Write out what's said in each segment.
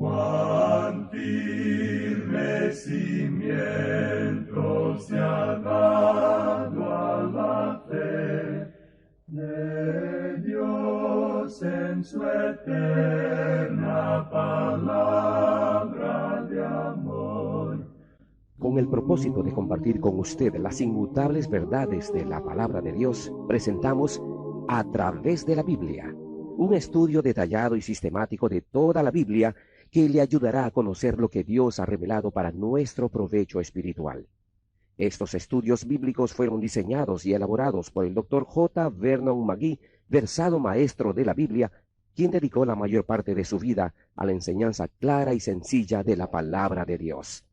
Cuán firme cimiento se ha dado a la fe de Dios en su eterna palabra de amor. Con el propósito de compartir con usted las inmutables verdades de la palabra de Dios, presentamos A través de la Biblia, un estudio detallado y sistemático de toda la Biblia que le ayudará a conocer lo que Dios ha revelado para nuestro provecho espiritual. Estos estudios bíblicos fueron diseñados y elaborados por el Dr. J. Vernon McGee, versado maestro de la Biblia, quien dedicó la mayor parte de su vida a la enseñanza clara y sencilla de la palabra de Dios.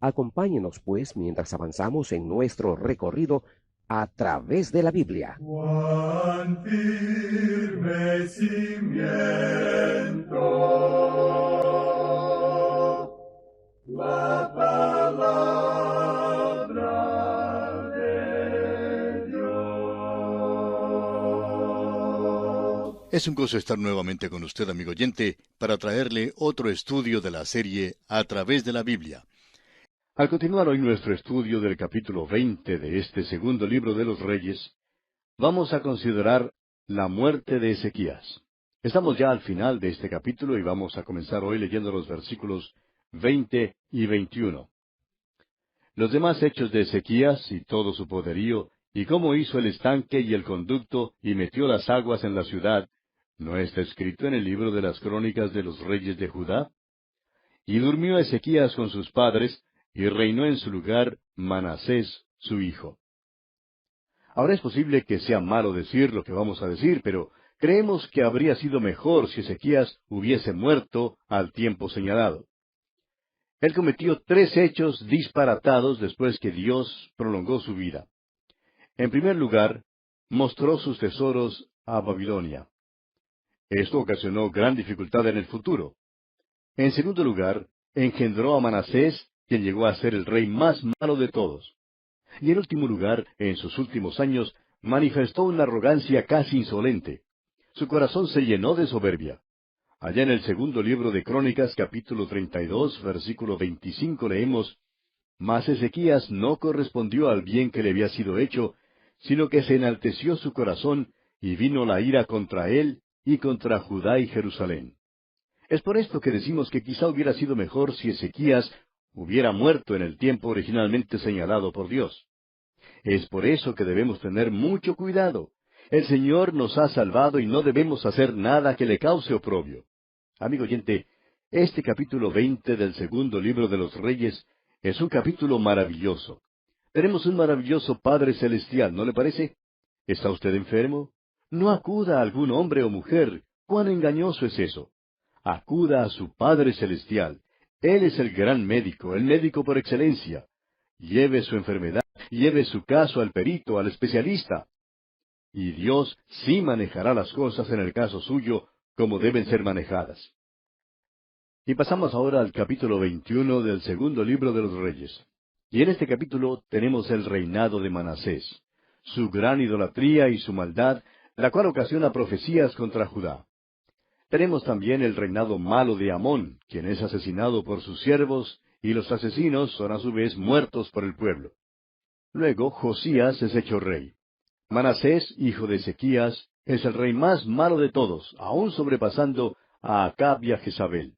Acompáñenos, pues, mientras avanzamos en nuestro recorrido a través de la Biblia. Cuán firme cimiento la palabra de Dios. Es un gozo estar nuevamente con usted, amigo oyente, para traerle otro estudio de la serie A través de la Biblia. Al continuar hoy nuestro estudio del capítulo 20 de este segundo libro de los Reyes, vamos a considerar la muerte de Ezequías. Estamos ya al final de este capítulo y vamos a comenzar hoy leyendo los versículos 20 y 21. Los demás hechos de Ezequías y todo su poderío, y cómo hizo el estanque y el conducto y metió las aguas en la ciudad, ¿no está escrito en el libro de las crónicas de los reyes de Judá? Y durmió Ezequías con sus padres, y reinó en su lugar Manasés, su hijo. Ahora es posible que sea malo decir lo que vamos a decir, pero creemos que habría sido mejor si Ezequías hubiese muerto al tiempo señalado. Él cometió 3 hechos disparatados después que Dios prolongó su vida. En primer lugar, mostró sus tesoros a Babilonia. Esto ocasionó gran dificultad en el futuro. En segundo lugar, engendró a Manasés, quien llegó a ser el rey más malo de todos. Y en último lugar, en sus últimos años, manifestó una arrogancia casi insolente. Su corazón se llenó de soberbia. Allá en el segundo libro de Crónicas, capítulo 32, versículo 25, leemos: Mas Ezequías no correspondió al bien que le había sido hecho, sino que se enalteció su corazón, y vino la ira contra él y contra Judá y Jerusalén. Es por esto que decimos que quizá hubiera sido mejor si Ezequías hubiera muerto en el tiempo originalmente señalado por Dios. Es por eso que debemos tener mucho cuidado. El Señor nos ha salvado y no debemos hacer nada que le cause oprobio. Amigo oyente, este capítulo 20 del segundo libro de los Reyes es un capítulo maravilloso. Tenemos un maravilloso Padre Celestial, ¿no le parece? ¿Está usted enfermo? No acuda a algún hombre o mujer. ¿Cuán engañoso es eso? Acuda a su Padre Celestial. Él es el gran médico, el médico por excelencia. Lleve su enfermedad, lleve su caso al perito, al especialista. Y Dios sí manejará las cosas en el caso suyo como deben ser manejadas. Y pasamos ahora al capítulo 21 del segundo libro de los Reyes. Y en este capítulo tenemos el reinado de Manasés, su gran idolatría y su maldad, la cual ocasiona profecías contra Judá. Tenemos también el reinado malo de Amón, quien es asesinado por sus siervos, y los asesinos son a su vez muertos por el pueblo. Luego Josías es hecho rey. Manasés, hijo de Ezequías, es el rey más malo de todos, aún sobrepasando a Acab y a Jezabel.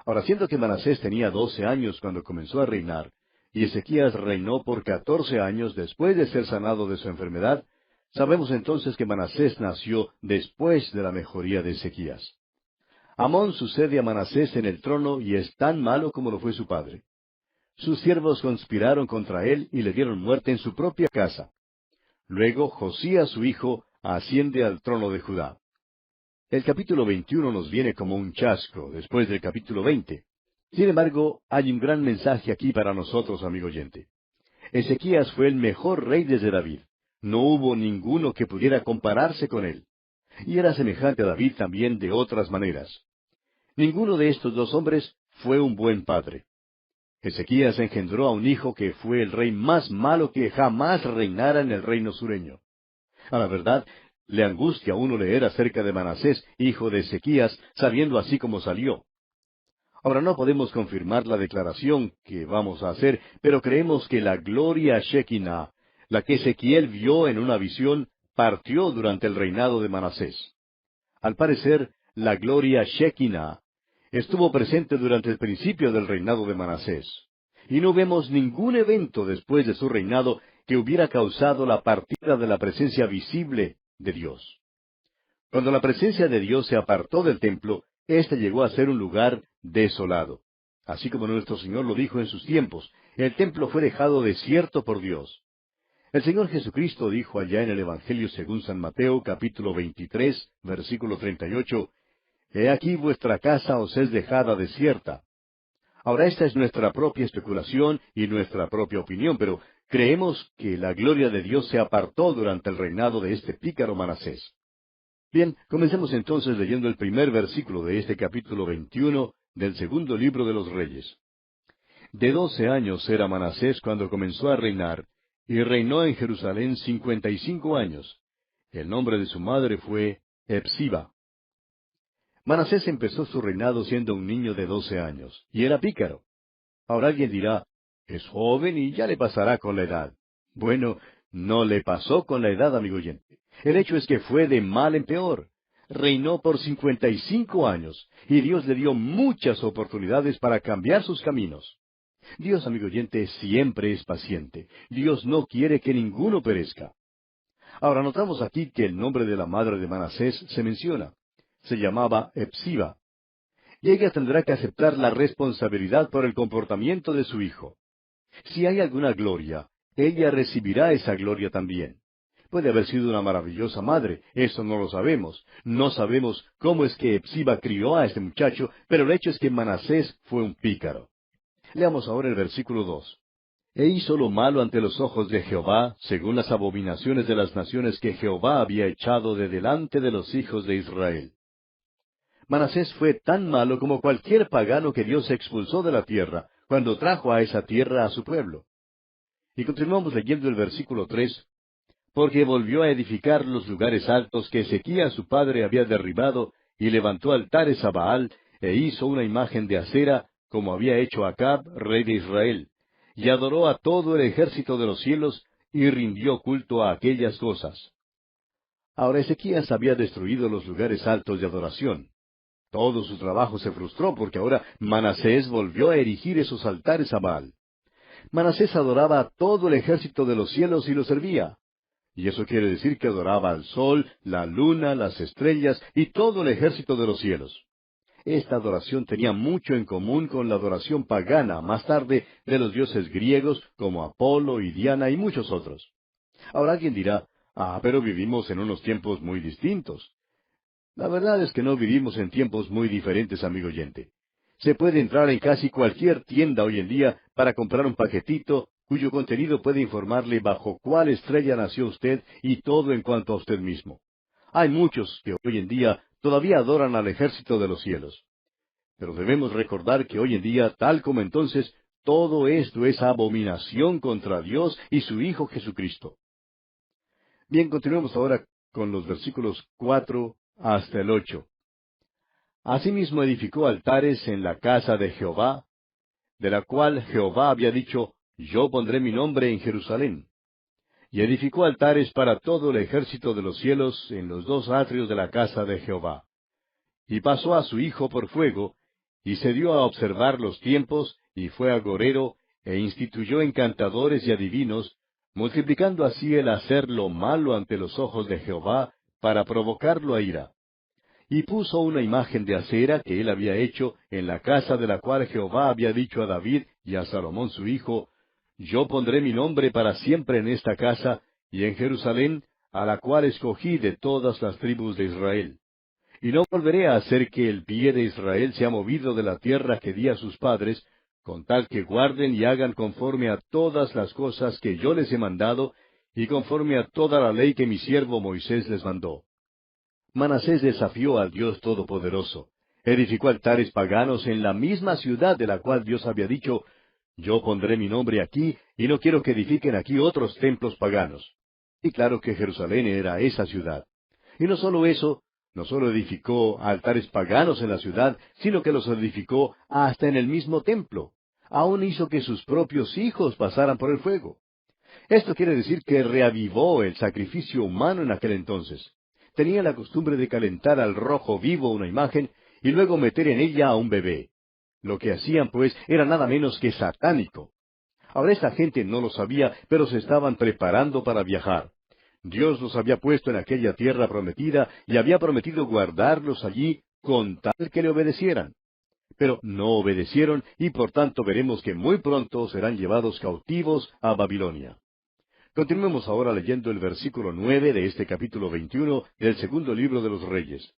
Ahora, siendo que Manasés tenía 12 años cuando comenzó a reinar, y Ezequías reinó por 14 años después de ser sanado de su enfermedad, sabemos entonces que Manasés nació después de la mejoría de Ezequías. Amón sucede a Manasés en el trono y es tan malo como lo fue su padre. Sus siervos conspiraron contra él y le dieron muerte en su propia casa. Luego Josías su hijo asciende al trono de Judá. El capítulo 21 nos viene como un chasco después del capítulo 20. Sin embargo, hay un gran mensaje aquí para nosotros, amigo oyente. Ezequías fue el mejor rey desde David. No hubo ninguno que pudiera compararse con él. Y era semejante a David también de otras maneras. Ninguno de estos 2 hombres fue un buen padre. Ezequías engendró a un hijo que fue el rey más malo que jamás reinara en el reino sureño. A la verdad, le angustia a uno leer acerca de Manasés, hijo de Ezequías, sabiendo así cómo salió. Ahora no podemos confirmar la declaración que vamos a hacer, pero creemos que la gloria Shekinah, la que Ezequiel vio en una visión, partió durante el reinado de Manasés. Al parecer, la gloria Shekinah estuvo presente durante el principio del reinado de Manasés, y no vemos ningún evento después de su reinado que hubiera causado la partida de la presencia visible de Dios. Cuando la presencia de Dios se apartó del templo, éste llegó a ser un lugar desolado. Así como nuestro Señor lo dijo en sus tiempos, el templo fue dejado desierto por Dios. El Señor Jesucristo dijo allá en el Evangelio según San Mateo, capítulo 23, versículo 38, He aquí vuestra casa os es dejada desierta. Ahora esta es nuestra propia especulación y nuestra propia opinión, pero creemos que la gloria de Dios se apartó durante el reinado de este pícaro Manasés. Bien, comencemos entonces leyendo el primer versículo de este capítulo 21 del segundo libro de los Reyes. De 12 años era Manasés cuando comenzó a reinar, y reinó en Jerusalén 55 años. El nombre de su madre fue Hepsiba. Manasés empezó su reinado siendo un niño de 12 años, y era pícaro. Ahora alguien dirá, es joven y ya le pasará con la edad. Bueno, no le pasó con la edad, amigo oyente. El hecho es que fue de mal en peor. Reinó por 55 años, y Dios le dio muchas oportunidades para cambiar sus caminos. Dios, amigo oyente, siempre es paciente. Dios no quiere que ninguno perezca. Ahora notamos aquí que el nombre de la madre de Manasés se menciona. Se llamaba Hepsiba. Y ella tendrá que aceptar la responsabilidad por el comportamiento de su hijo. Si hay alguna gloria, ella recibirá esa gloria también. Puede haber sido una maravillosa madre, eso no lo sabemos. No sabemos cómo es que Hepsiba crió a este muchacho, pero el hecho es que Manasés fue un pícaro. Leamos ahora el versículo 2. E hizo lo malo ante los ojos de Jehová, según las abominaciones de las naciones que Jehová había echado de delante de los hijos de Israel. Manasés fue tan malo como cualquier pagano que Dios expulsó de la tierra, cuando trajo a esa tierra a su pueblo. Y continuamos leyendo el versículo 3. Porque volvió a edificar los lugares altos que Ezequías su padre había derribado, y levantó altares a Baal, e hizo una imagen de acera, como había hecho Acab, rey de Israel, y adoró a todo el ejército de los cielos, y rindió culto a aquellas cosas. Ahora Ezequías había destruido los lugares altos de adoración. Todo su trabajo se frustró porque ahora Manasés volvió a erigir esos altares a Baal. Manasés adoraba a todo el ejército de los cielos y lo servía. Y eso quiere decir que adoraba al sol, la luna, las estrellas y todo el ejército de los cielos. Esta adoración tenía mucho en común con la adoración pagana, más tarde, de los dioses griegos como Apolo y Diana y muchos otros. Ahora alguien dirá, pero vivimos en unos tiempos muy distintos. La verdad es que no vivimos en tiempos muy diferentes, amigo oyente. Se puede entrar en casi cualquier tienda hoy en día para comprar un paquetito cuyo contenido puede informarle bajo cuál estrella nació usted y todo en cuanto a usted mismo. Hay muchos que hoy en día todavía adoran al ejército de los cielos. Pero debemos recordar que hoy en día, tal como entonces, todo esto es abominación contra Dios y su Hijo Jesucristo. Bien, continuemos ahora con los versículos 4 hasta el 8. Asimismo edificó altares en la casa de Jehová, de la cual Jehová había dicho, Yo pondré mi nombre en Jerusalén. Y edificó altares para todo el ejército de los cielos en los dos atrios de la casa de Jehová. Y pasó a su hijo por fuego, y se dio a observar los tiempos, y fue agorero, e instituyó encantadores y adivinos, multiplicando así el hacer lo malo ante los ojos de Jehová, para provocarlo a ira. Y puso una imagen de acera que él había hecho en la casa de la cual Jehová había dicho a David y a Salomón su hijo, Yo pondré mi nombre para siempre en esta casa, y en Jerusalén, a la cual escogí de todas las tribus de Israel. Y no volveré a hacer que el pie de Israel sea movido de la tierra que di a sus padres, con tal que guarden y hagan conforme a todas las cosas que yo les he mandado, y conforme a toda la ley que mi siervo Moisés les mandó. Manasés desafió al Dios Todopoderoso. Edificó altares paganos en la misma ciudad de la cual Dios había dicho, Yo pondré mi nombre aquí, y no quiero que edifiquen aquí otros templos paganos. Y claro que Jerusalén era esa ciudad. Y no solo eso, No solo edificó altares paganos en la ciudad, sino que los edificó hasta en el mismo templo. Aún hizo que sus propios hijos pasaran por el fuego. Esto quiere decir que reavivó el sacrificio humano en aquel entonces. Tenía la costumbre de calentar al rojo vivo una imagen y luego meter en ella a un bebé. Lo que hacían, pues, era nada menos que satánico. Ahora esta gente no lo sabía, pero se estaban preparando para viajar. Dios los había puesto en aquella tierra prometida y había prometido guardarlos allí con tal que le obedecieran. Pero no obedecieron y por tanto veremos que muy pronto serán llevados cautivos a Babilonia. Continuemos ahora leyendo el versículo 9 de este capítulo 21 del segundo libro de los Reyes.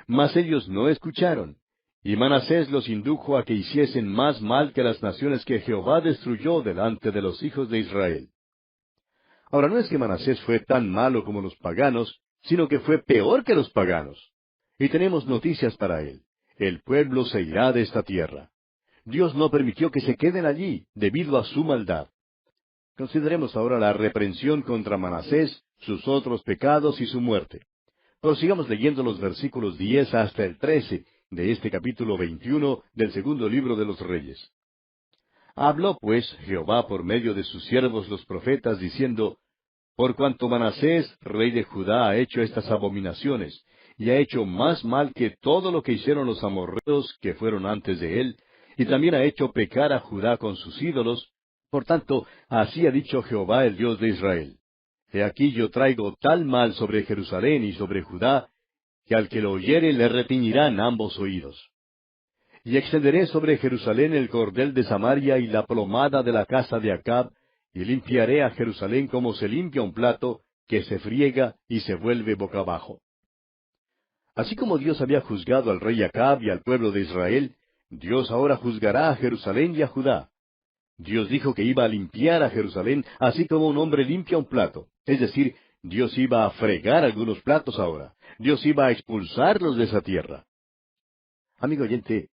Mas ellos no escucharon, y Manasés los indujo a que hiciesen más mal que las naciones que Jehová destruyó delante de los hijos de Israel. Ahora no es que Manasés fue tan malo como los paganos, sino que fue peor que los paganos. Y tenemos noticias para él. El pueblo se irá de esta tierra. Dios no permitió que se queden allí, debido a su maldad. Consideremos ahora la reprensión contra Manasés, sus otros pecados y su muerte. Prosigamos leyendo los versículos 10 hasta el 13 de este capítulo 21 del segundo libro de los Reyes. Habló pues Jehová por medio de sus siervos los profetas, diciendo, Por cuanto Manasés, rey de Judá, ha hecho estas abominaciones, y ha hecho más mal que todo lo que hicieron los amorreos que fueron antes de él, y también ha hecho pecar a Judá con sus ídolos, por tanto, así ha dicho Jehová el Dios de Israel. He aquí yo traigo tal mal sobre Jerusalén y sobre Judá, que al que lo oyere le retiñirán ambos oídos. Y extenderé sobre Jerusalén el cordel de Samaria y la plomada de la casa de Acab, y limpiaré a Jerusalén como se limpia un plato, que se friega y se vuelve boca abajo. Así como Dios había juzgado al rey Acab y al pueblo de Israel, Dios ahora juzgará a Jerusalén y a Judá. Dios dijo que iba a limpiar a Jerusalén, así como un hombre limpia un plato. Es decir, Dios iba a fregar algunos platos ahora. Dios iba a expulsarlos de esa tierra. Amigo oyente,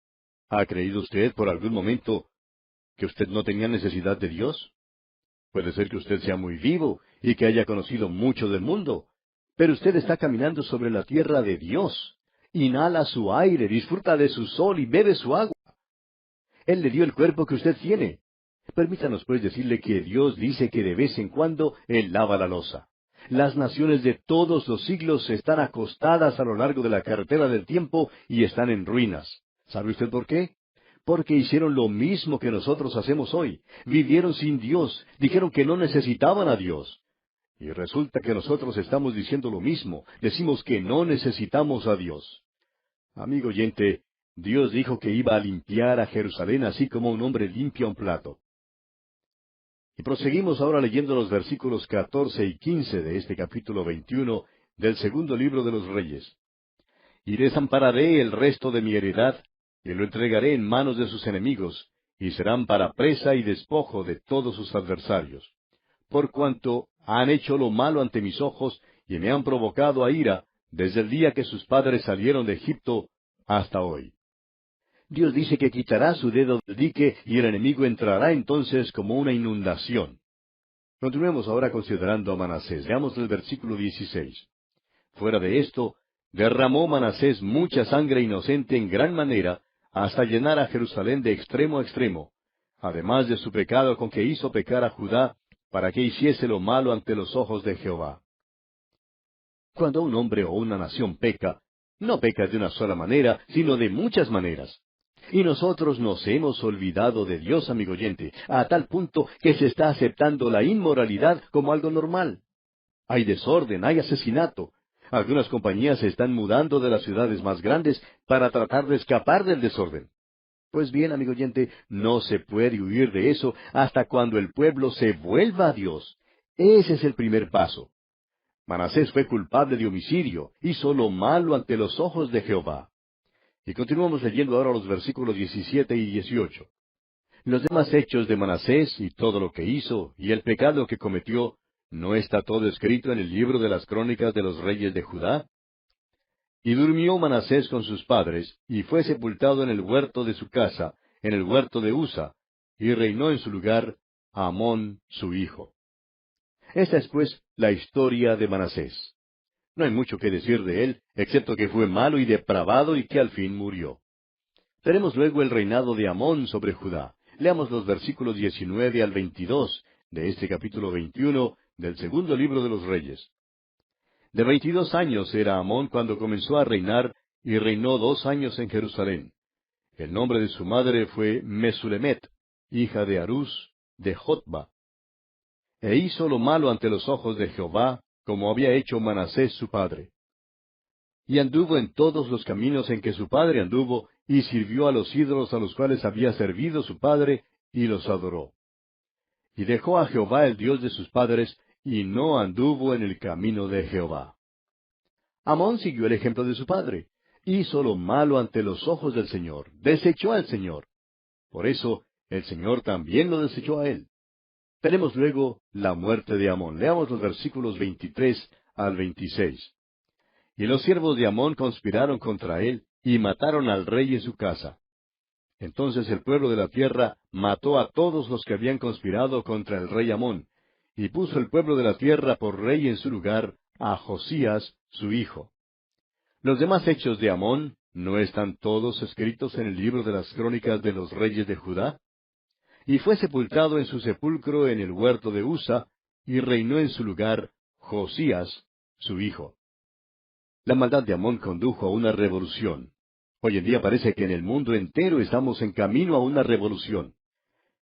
¿ha creído usted por algún momento que usted no tenía necesidad de Dios? Puede ser que usted sea muy vivo y que haya conocido mucho del mundo, pero usted está caminando sobre la tierra de Dios. Inhala su aire, disfruta de su sol y bebe su agua. Él le dio el cuerpo que usted tiene. Permítanos pues decirle que Dios dice que de vez en cuando Él lava la loza. Las naciones de todos los siglos están acostadas a lo largo de la carretera del tiempo y están en ruinas. ¿Sabe usted por qué? Porque hicieron lo mismo que nosotros hacemos hoy. Vivieron sin Dios, dijeron que no necesitaban a Dios. Y resulta que nosotros estamos diciendo lo mismo, decimos que no necesitamos a Dios. Amigo oyente, Dios dijo que iba a limpiar a Jerusalén así como un hombre limpia un plato. Y proseguimos ahora leyendo los versículos 14 y 15 de este capítulo 21 del segundo libro de los Reyes. Y desampararé el resto de mi heredad, y lo entregaré en manos de sus enemigos, y serán para presa y despojo de todos sus adversarios. Por cuanto han hecho lo malo ante mis ojos, y me han provocado a ira, desde el día que sus padres salieron de Egipto hasta hoy. Dios dice que quitará su dedo del dique y el enemigo entrará entonces como una inundación. Continuemos ahora considerando a Manasés. Veamos el versículo 16. Fuera de esto, derramó Manasés mucha sangre inocente en gran manera, hasta llenar a Jerusalén de extremo a extremo, además de su pecado con que hizo pecar a Judá, para que hiciese lo malo ante los ojos de Jehová. Cuando un hombre o una nación peca, no peca de una sola manera, sino de muchas maneras. Y nosotros nos hemos olvidado de Dios, amigo oyente, a tal punto que se está aceptando la inmoralidad como algo normal. Hay desorden, hay asesinato. Algunas compañías se están mudando de las ciudades más grandes para tratar de escapar del desorden. Pues bien, amigo oyente, no se puede huir de eso hasta cuando el pueblo se vuelva a Dios. Ese es el primer paso. Manasés fue culpable de homicidio, hizo lo malo ante los ojos de Jehová. Y continuamos leyendo ahora los versículos 17 y 18. Los demás hechos de Manasés y todo lo que hizo y el pecado que cometió, ¿no está todo escrito en el libro de las crónicas de los reyes de Judá? Y durmió Manasés con sus padres, y fue sepultado en el huerto de su casa, en el huerto de Usa, y reinó en su lugar Amón su hijo. Esta es pues la historia de Manasés. No hay mucho que decir de él, excepto que fue malo y depravado y que al fin murió. Tenemos luego el reinado de Amón sobre Judá. Leamos los versículos 19 al 22 de este capítulo 21 del segundo libro de los Reyes. De 22 años era Amón cuando comenzó a reinar, y reinó 2 años en Jerusalén. El nombre de su madre fue Mesulemet, hija de Harús, de Jotba. E hizo lo malo ante los ojos de Jehová, como había hecho Manasés su padre. Y anduvo en todos los caminos en que su padre anduvo, y sirvió a los ídolos a los cuales había servido su padre, y los adoró. Y dejó a Jehová el Dios de sus padres, y no anduvo en el camino de Jehová. Amón siguió el ejemplo de su padre. Hizo lo malo ante los ojos del Señor, desechó al Señor. Por eso, el Señor también lo desechó a él. Tenemos luego la muerte de Amón. Leamos los versículos 23 al 26. Y los siervos de Amón conspiraron contra él, y mataron al rey en su casa. Entonces el pueblo de la tierra mató a todos los que habían conspirado contra el rey Amón, y puso el pueblo de la tierra por rey en su lugar a Josías, su hijo. Los demás hechos de Amón, ¿no están todos escritos en el libro de las crónicas de los reyes de Judá? Y fue sepultado en su sepulcro en el huerto de Usa, y reinó en su lugar Josías, su hijo. La maldad de Amón condujo a una revolución. Hoy en día parece que en el mundo entero estamos en camino a una revolución.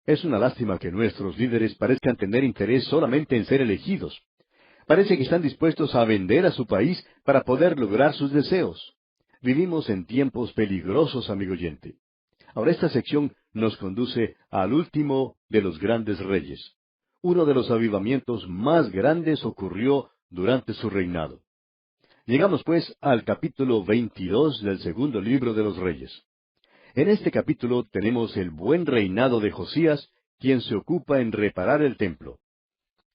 Es una lástima que nuestros líderes parezcan tener interés solamente en ser elegidos. Parece que están dispuestos a vender a su país para poder lograr sus deseos. Vivimos en tiempos peligrosos, amigo oyente. Ahora esta sección nos conduce al último de los grandes reyes. Uno de los avivamientos más grandes ocurrió durante su reinado. Llegamos pues al capítulo 22 del segundo libro de los Reyes. En este capítulo tenemos el buen reinado de Josías, quien se ocupa en reparar el templo.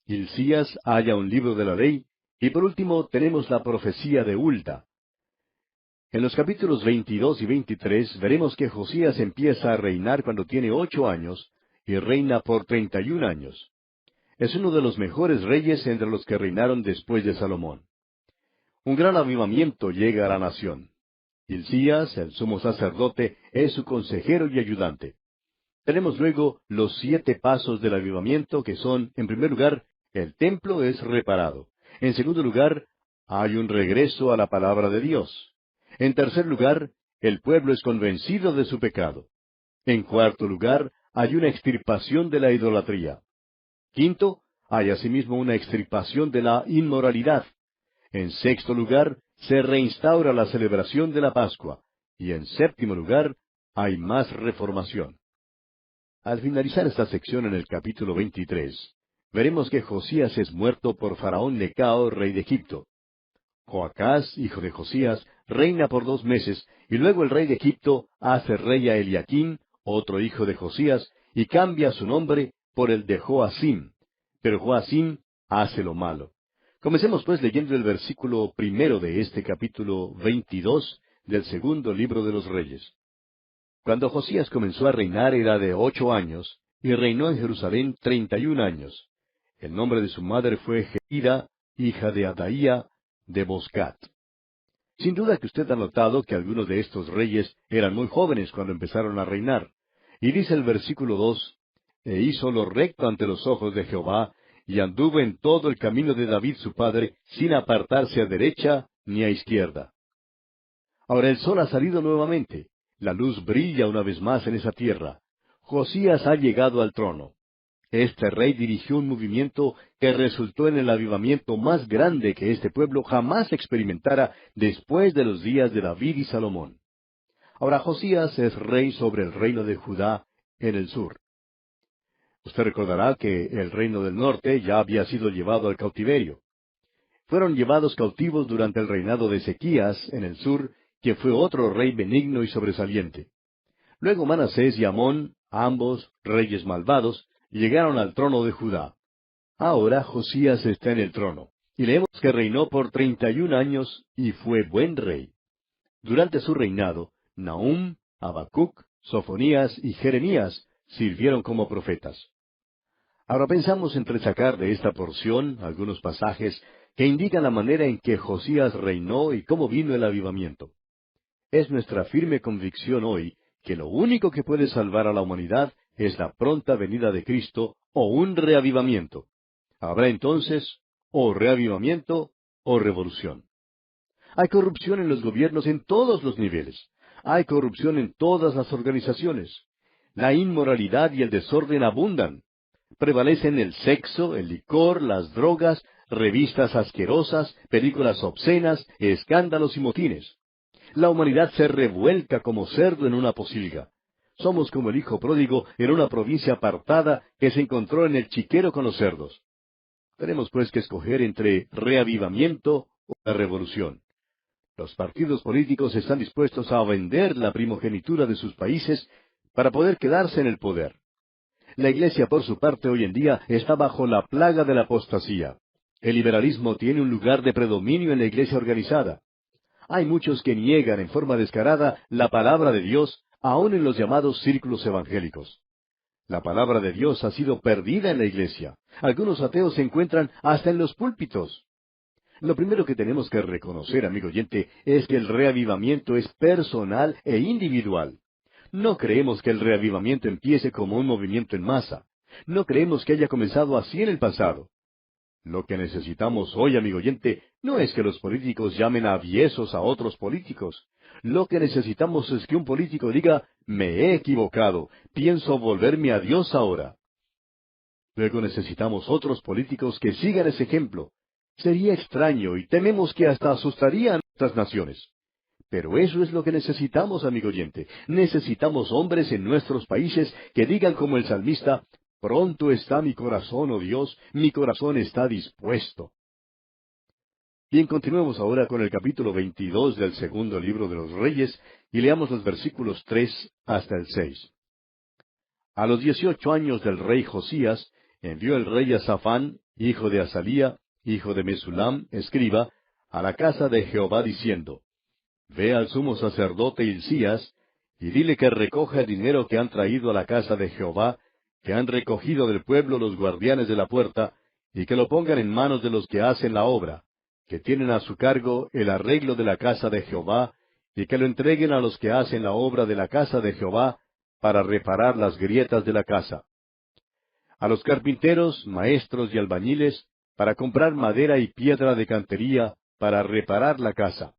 Hilcías halla un libro de la ley, y por último tenemos la profecía de Hulda. En los capítulos 22 y 23 veremos que Josías empieza a reinar cuando tiene 8 años, y reina por 31 años. Es uno de los mejores reyes entre los que reinaron después de Salomón. Un gran avivamiento llega a la nación. Hilcías, el sumo sacerdote, es su consejero y ayudante. Tenemos luego los 7 pasos del avivamiento, que son, en primer lugar, el templo es reparado. En segundo lugar, hay un regreso a la palabra de Dios. En tercer lugar, el pueblo es convencido de su pecado. En cuarto lugar, hay una extirpación de la idolatría. Quinto, hay asimismo una extirpación de la inmoralidad. En sexto lugar, se reinstaura la celebración de la Pascua. Y en séptimo lugar, hay más reformación. Al finalizar esta sección en el capítulo 23, veremos que Josías es muerto por Faraón Necao, rey de Egipto. Joacás, hijo de Josías, reina por 2 meses, y luego el rey de Egipto hace rey a Eliaquín, otro hijo de Josías, y cambia su nombre por el de Joacim. Pero Joacim hace lo malo. Comencemos pues leyendo el versículo 1 de este capítulo 22 del segundo libro de los Reyes. Cuando Josías comenzó a reinar era de 8 años, y reinó en Jerusalén 31 años. El nombre de su madre fue Jehida, hija de Adaía, de Boscat. Sin duda que usted ha notado que algunos de estos reyes eran muy jóvenes cuando empezaron a reinar. Y dice el versículo 2, «E hizo lo recto ante los ojos de Jehová, y anduvo en todo el camino de David su padre, sin apartarse a derecha ni a izquierda». Ahora el sol ha salido nuevamente. La luz brilla una vez más en esa tierra. Josías ha llegado al trono. Este rey dirigió un movimiento que resultó en el avivamiento más grande que este pueblo jamás experimentara después de los días de David y Salomón. Ahora Josías es rey sobre el reino de Judá en el sur. Usted recordará que el reino del norte ya había sido llevado al cautiverio. Fueron llevados cautivos durante el reinado de Ezequías en el sur, que fue otro rey benigno y sobresaliente. Luego Manasés y Amón, ambos reyes malvados, llegaron al trono de Judá. Ahora Josías está en el trono, y leemos que reinó por 31 años y fue buen rey. Durante su reinado, Nahum, Habacuc, Sofonías y Jeremías sirvieron como profetas. Ahora pensamos en sacar de esta porción algunos pasajes que indican la manera en que Josías reinó y cómo vino el avivamiento. Es nuestra firme convicción hoy que lo único que puede salvar a la humanidad es la pronta venida de Cristo o un reavivamiento. Habrá entonces o reavivamiento o revolución. Hay corrupción en los gobiernos en todos los niveles. Hay corrupción en todas las organizaciones. La inmoralidad y el desorden abundan. Prevalecen el sexo, el licor, las drogas, revistas asquerosas, películas obscenas, escándalos y motines. La humanidad se revuelca como cerdo en una pocilga. Somos como el hijo pródigo en una provincia apartada que se encontró en el chiquero con los cerdos. Tenemos pues que escoger entre reavivamiento o la revolución. Los partidos políticos están dispuestos a vender la primogenitura de sus países para poder quedarse en el poder. La Iglesia, por su parte, hoy en día está bajo la plaga de la apostasía. El liberalismo tiene un lugar de predominio en la Iglesia organizada. Hay muchos que niegan en forma descarada la palabra de Dios, aun en los llamados círculos evangélicos. La palabra de Dios ha sido perdida en la Iglesia. Algunos ateos se encuentran hasta en los púlpitos. Lo primero que tenemos que reconocer, amigo oyente, es que el reavivamiento es personal e individual. No creemos que el reavivamiento empiece como un movimiento en masa. No creemos que haya comenzado así en el pasado. Lo que necesitamos hoy, amigo oyente, no es que los políticos llamen aviesos a otros políticos. Lo que necesitamos es que un político diga, me he equivocado, pienso volverme a Dios ahora. Luego necesitamos otros políticos que sigan ese ejemplo. Sería extraño y tememos que hasta asustaría a nuestras naciones. Pero eso es lo que necesitamos, amigo oyente. Necesitamos hombres en nuestros países que digan como el salmista, pronto está mi corazón, oh Dios, mi corazón está dispuesto. Bien, continuemos ahora con el capítulo 22 del segundo libro de los Reyes y leamos los versículos 3 hasta el 6. A los 18 años del rey Josías, envió el rey a Safán, hijo de Azalía, hijo de Mesulam, escriba, a la casa de Jehová diciendo, Ve al sumo sacerdote Hilcías, y dile que recoja el dinero que han traído a la casa de Jehová, que han recogido del pueblo los guardianes de la puerta, y que lo pongan en manos de los que hacen la obra, que tienen a su cargo el arreglo de la casa de Jehová, y que lo entreguen a los que hacen la obra de la casa de Jehová, para reparar las grietas de la casa. A los carpinteros, maestros y albañiles, para comprar madera y piedra de cantería, para reparar la casa.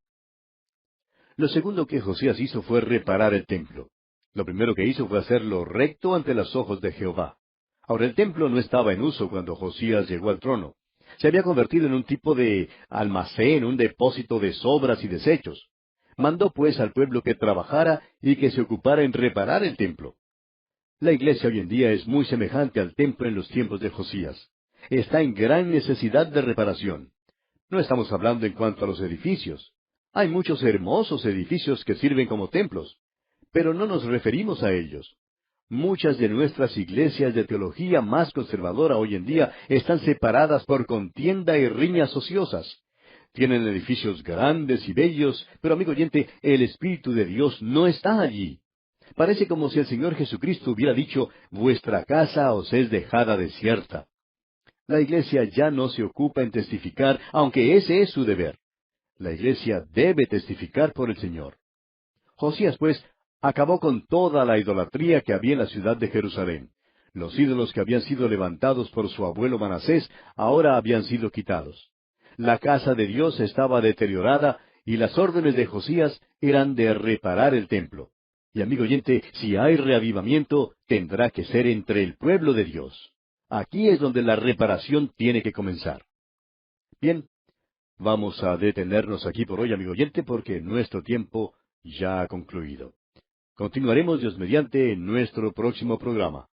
Lo segundo que Josías hizo fue reparar el templo. Lo primero que hizo fue hacerlo recto ante los ojos de Jehová. Ahora, el templo no estaba en uso cuando Josías llegó al trono. Se había convertido en un tipo de almacén, un depósito de sobras y desechos. Mandó pues al pueblo que trabajara y que se ocupara en reparar el templo. La iglesia hoy en día es muy semejante al templo en los tiempos de Josías. Está en gran necesidad de reparación. No estamos hablando en cuanto a los edificios. Hay muchos hermosos edificios que sirven como templos, pero no nos referimos a ellos. Muchas de nuestras iglesias de teología más conservadora hoy en día están separadas por contienda y riñas ociosas. Tienen edificios grandes y bellos, pero amigo oyente, el Espíritu de Dios no está allí. Parece como si el Señor Jesucristo hubiera dicho, vuestra casa os es dejada desierta. La iglesia ya no se ocupa en testificar, aunque ese es su deber. La iglesia debe testificar por el Señor. Josías, pues, acabó con toda la idolatría que había en la ciudad de Jerusalén. Los ídolos que habían sido levantados por su abuelo Manasés ahora habían sido quitados. La casa de Dios estaba deteriorada y las órdenes de Josías eran de reparar el templo. Y amigo oyente, si hay reavivamiento, tendrá que ser entre el pueblo de Dios. Aquí es donde la reparación tiene que comenzar. Bien, vamos a detenernos aquí por hoy, amigo oyente, porque nuestro tiempo ya ha concluido. Continuaremos, Dios mediante, en nuestro próximo programa.